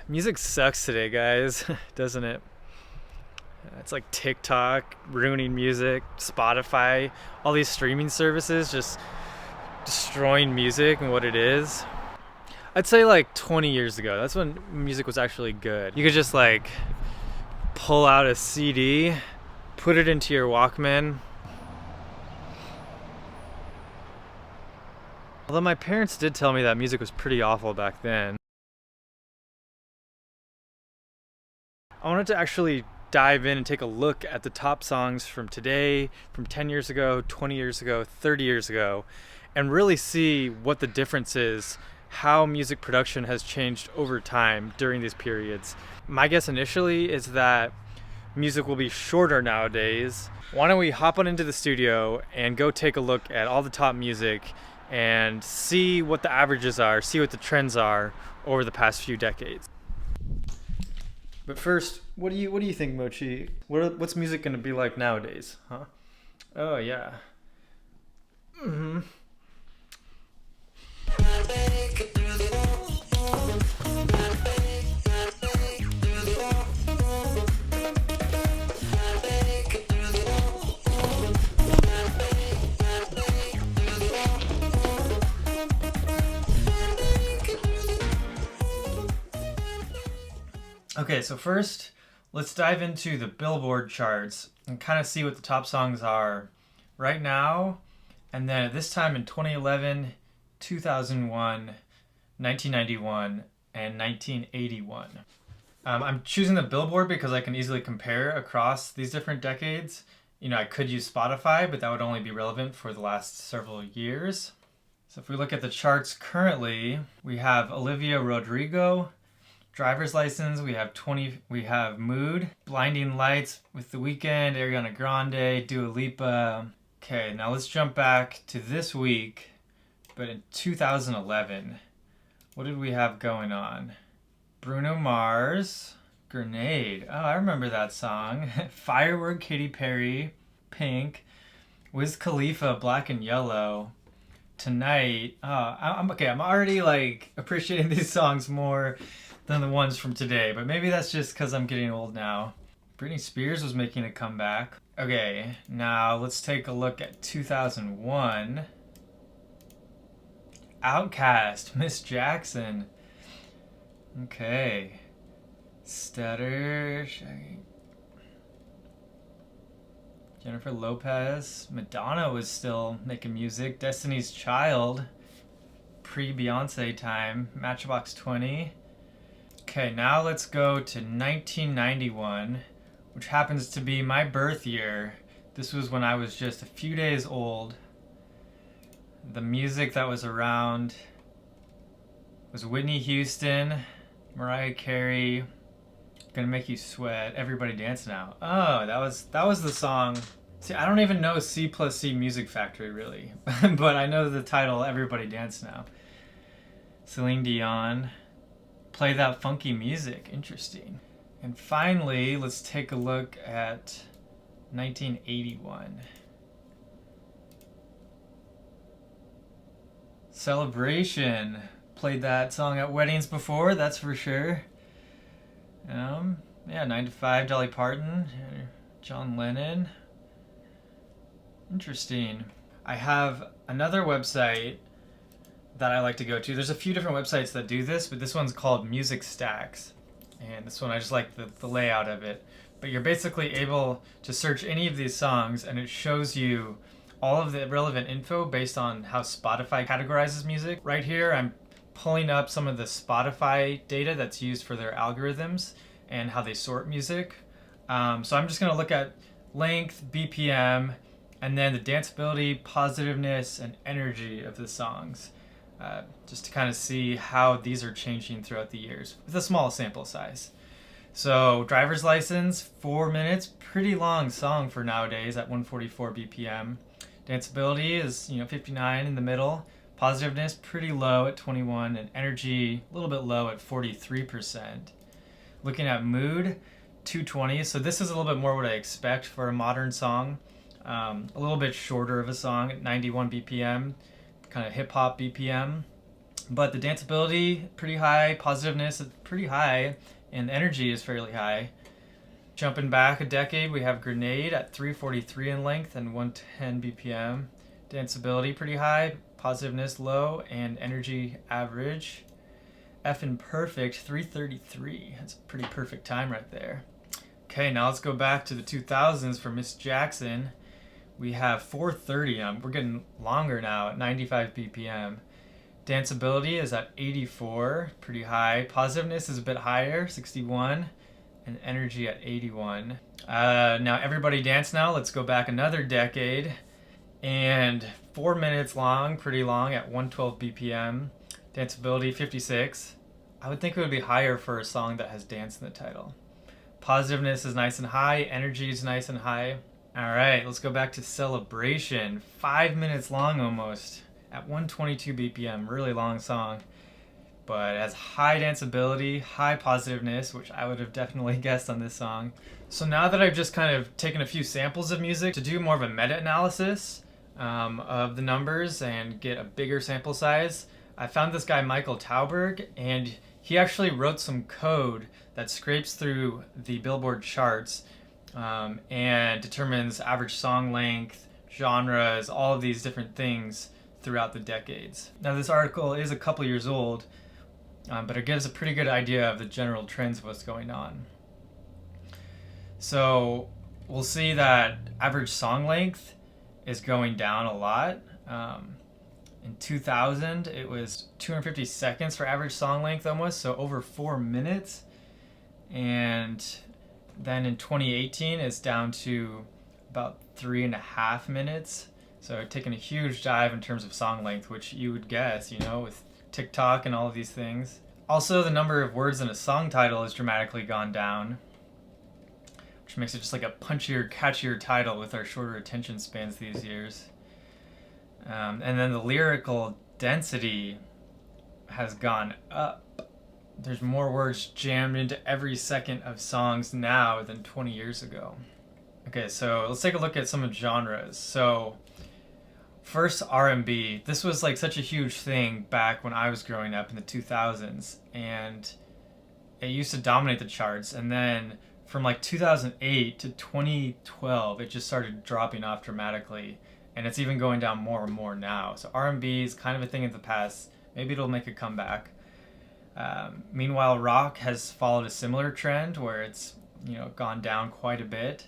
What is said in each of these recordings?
Music sucks today, guys, doesn't it? It's like TikTok ruining music, Spotify, all these streaming services just destroying music and what it is. I'd say like 20 years ago, that's when music was actually good. You could just like pull out a CD, put it into your Walkman. Although my parents did tell me that music was pretty awful back then. I wanted to actually dive in and take a look at the top songs from today, from 10 years ago, 20 years ago, 30 years ago, and really see what the difference is, how music production has changed over time during these periods. My guess initially is that music will be shorter nowadays. Why don't we hop on into the studio and go take a look at all the top music and see what the averages are, see what the trends are over the past few decades. But first, what do you think, Mochi? What's music gonna be like nowadays, huh? Oh yeah. Mm-hmm. Okay, so first, let's dive into the Billboard charts and kind of see what the top songs are right now, and then at this time in 2011, 2001, 1991, and 1981. I'm choosing the Billboard because I can easily compare across these different decades. You know, I could use Spotify, but that would only be relevant for the last several years. So if we look at the charts currently, we have Olivia Rodrigo, Driver's License, we have Mood, Blinding Lights with The Weeknd, Ariana Grande, Dua Lipa. Okay, now let's jump back to this week, but in 2011, what did we have going on? Bruno Mars, Grenade. Oh, I remember that song. Firework, Katy Perry, Pink, Wiz Khalifa, Black and Yellow. Tonight, I'm okay. I'm already like appreciating these songs more than the ones from today, but maybe that's just because I'm getting old now. Britney Spears was making a comeback. Okay, now let's take a look at 2001. Outkast, Miss Jackson. Okay. Stutter. Jennifer Lopez. Madonna was still making music. Destiny's Child. Pre-Beyonce time. Matchbox 20. Okay, now let's go to 1991, which happens to be my birth year. This was when I was just a few days old. The music that was around was Whitney Houston, Mariah Carey, Gonna Make You Sweat, Everybody Dance Now. Oh, that was the song. See, I don't even know C plus C Music Factory really, but I know the title Everybody Dance Now. Celine Dion. Play That Funky Music. Interesting. And finally, let's take a look at 1981. Celebration. Played that song at weddings before, that's for sure. Yeah, 9 to 5, Dolly Parton, John Lennon. Interesting. I have another website that I like to go to. There's a few different websites that do this, but this one's called Music Stacks. And this one, I just like the layout of it. But you're basically able to search any of these songs and it shows you all of the relevant info based on how Spotify categorizes music. Right here, I'm pulling up some of the Spotify data that's used for their algorithms and how they sort music. So I'm just gonna look at length, BPM, and then the danceability, positiveness, and energy of the songs. Just to kind of see how these are changing throughout the years with a small sample size. So Driver's License, 4 minutes, pretty long song for nowadays at 144 BPM. Danceability is 59 in the middle. Positiveness pretty low at 21, and energy a little bit low at 43%. Looking at Mood, 220. So this is a little bit more what I expect for a modern song. A little bit shorter of a song at 91 BPM. Kind of hip hop BPM. But the danceability, pretty high. Positiveness is pretty high. And the energy is fairly high. Jumping back a decade, we have Grenade at 343 in length and 110 BPM. Danceability pretty high. Positiveness low. And energy average. Effin' Perfect, 333. That's a pretty perfect time right there. Okay, now let's go back to the 2000s for Miss Jackson. We have 430. We're getting longer now at 95 BPM. Danceability is at 84, pretty high. Positiveness is a bit higher, 61. And energy at 81. Now Everybody Dance Now. Let's go back another decade. And 4 minutes long, pretty long at 112 BPM. Danceability 56. I would think it would be higher for a song that has dance in the title. Positiveness is nice and high. Energy is nice and high. All right, let's go back to Celebration. 5 minutes long almost at 122 BPM. Really long song. But it has high danceability, high positiveness, which I would have definitely guessed on this song. So now that I've just kind of taken a few samples of music to do more of a meta-analysis of the numbers and get a bigger sample size, I found this guy Michael Tauberg, and he actually wrote some code that scrapes through the Billboard charts and determines average song length, genres, all of these different things throughout the decades. Now this article is a couple years old, but it gives a pretty good idea of the general trends of what's going on. So we'll see that average song length is going down a lot. In 2000, it was 250 seconds for average song length almost, so over 4 minutes. And then in 2018, it's down to about 3.5 minutes. So taking a huge dive in terms of song length, which you would guess, with Tic Tok and all of these things. Also, the number of words in a song title has dramatically gone down, which makes it just like a punchier, catchier title with our shorter attention spans these years. And then the lyrical density has gone up. There's more words jammed into every second of songs now than 20 years ago. Okay, so let's take a look at some of genres. So first, R&B. This was like such a huge thing back when I was growing up in the 2000s, and it used to dominate the charts. And then from like 2008 to 2012, it just started dropping off dramatically. And it's even going down more and more now. So R&B is kind of a thing of the past. Maybe it'll make a comeback. Meanwhile, rock has followed a similar trend where it's gone down quite a bit.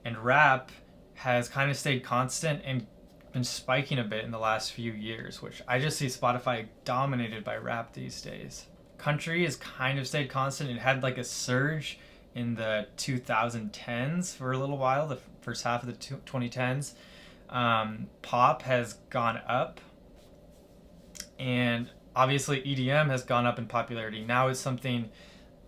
And rap has kind of stayed constant and been spiking a bit in the last few years, which I just see Spotify dominated by rap these days. Country has kind of stayed constant. It had like a surge in the 2010s for a little while, the first half of the 2010s. Pop has gone up, and obviously EDM has gone up in popularity. Now it's something,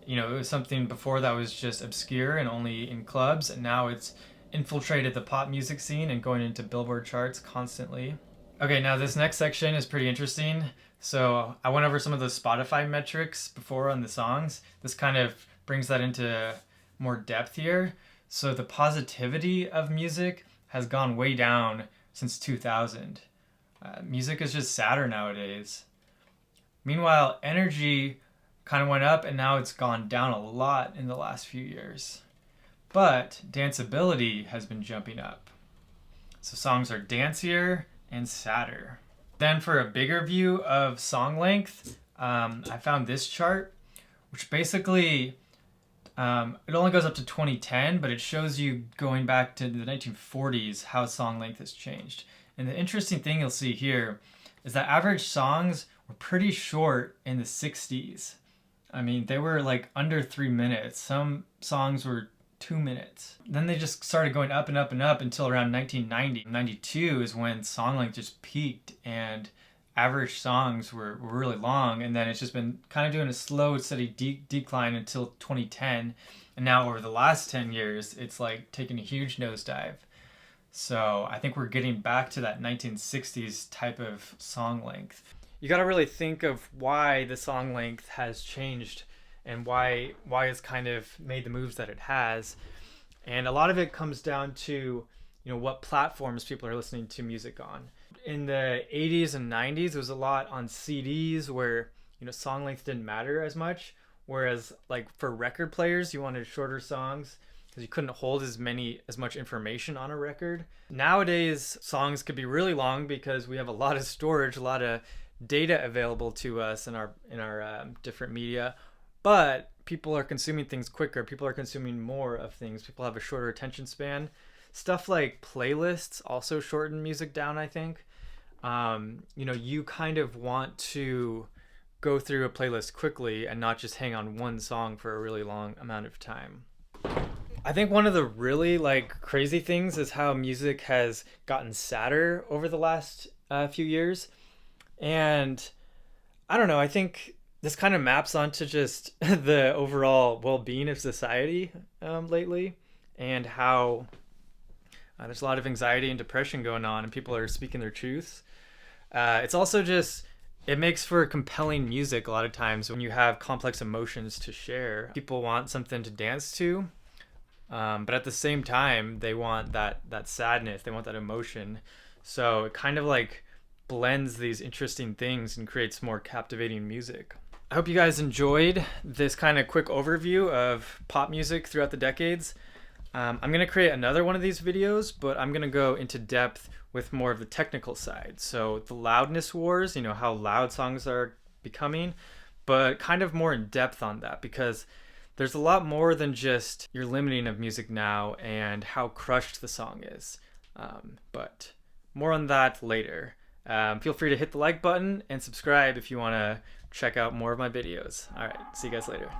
it was something before that was just obscure and only in clubs, and now it's infiltrated the pop music scene and going into Billboard charts constantly. Okay, now this next section is pretty interesting. So I went over some of the Spotify metrics before on the songs. This kind of brings that into more depth here. So the positivity of music has gone way down since 2000. Music is just sadder nowadays. Meanwhile, energy kind of went up and now it's gone down a lot in the last few years. But danceability has been jumping up. So songs are dancier and sadder. Then for a bigger view of song length, I found this chart, which basically it only goes up to 2010, but it shows you going back to the 1940s how song length has changed. And the interesting thing you'll see here is that average songs were pretty short in the 60s. I mean, they were like under 3 minutes. Some songs were 2 minutes. Then they just started going up and up and up until around 1990. 92 is when song length just peaked and average songs were really long, and then it's just been kind of doing a slow, steady decline until 2010, and now over the last 10 years, it's like taking a huge nosedive. So I think we're getting back to that 1960s type of song length. You got to really think of why the song length has changed and why it's kind of made the moves that it has, and a lot of it comes down to what platforms people are listening to music on. in the 80s and 90s, it was a lot on CDs where, song length didn't matter as much. Whereas like for record players, you wanted shorter songs because you couldn't hold as much information on a record. Nowadays, songs could be really long because we have a lot of storage, a lot of data available to us in our different media. But people are consuming things quicker. People are consuming more of things. People have a shorter attention span. Stuff like playlists also shorten music down, I think. You kind of want to go through a playlist quickly and not just hang on one song for a really long amount of time. I think one of the really crazy things is how music has gotten sadder over the last few years. And I don't know, I think this kind of maps onto just the overall well-being of society lately, and how there's a lot of anxiety and depression going on and people are speaking their truths. It's also just, it makes for compelling music a lot of times when you have complex emotions to share. People want something to dance to, but at the same time, they want that sadness, they want that emotion. So it kind of blends these interesting things and creates more captivating music. I hope you guys enjoyed this kind of quick overview of pop music throughout the decades. I'm going to create another one of these videos, but I'm going to go into depth with more of the technical side. So the loudness wars, how loud songs are becoming, but kind of more in depth on that, because there's a lot more than just your limiting of music now and how crushed the song is. But more on that later. Feel free to hit the like button and subscribe if you want to check out more of my videos. All right, see you guys later.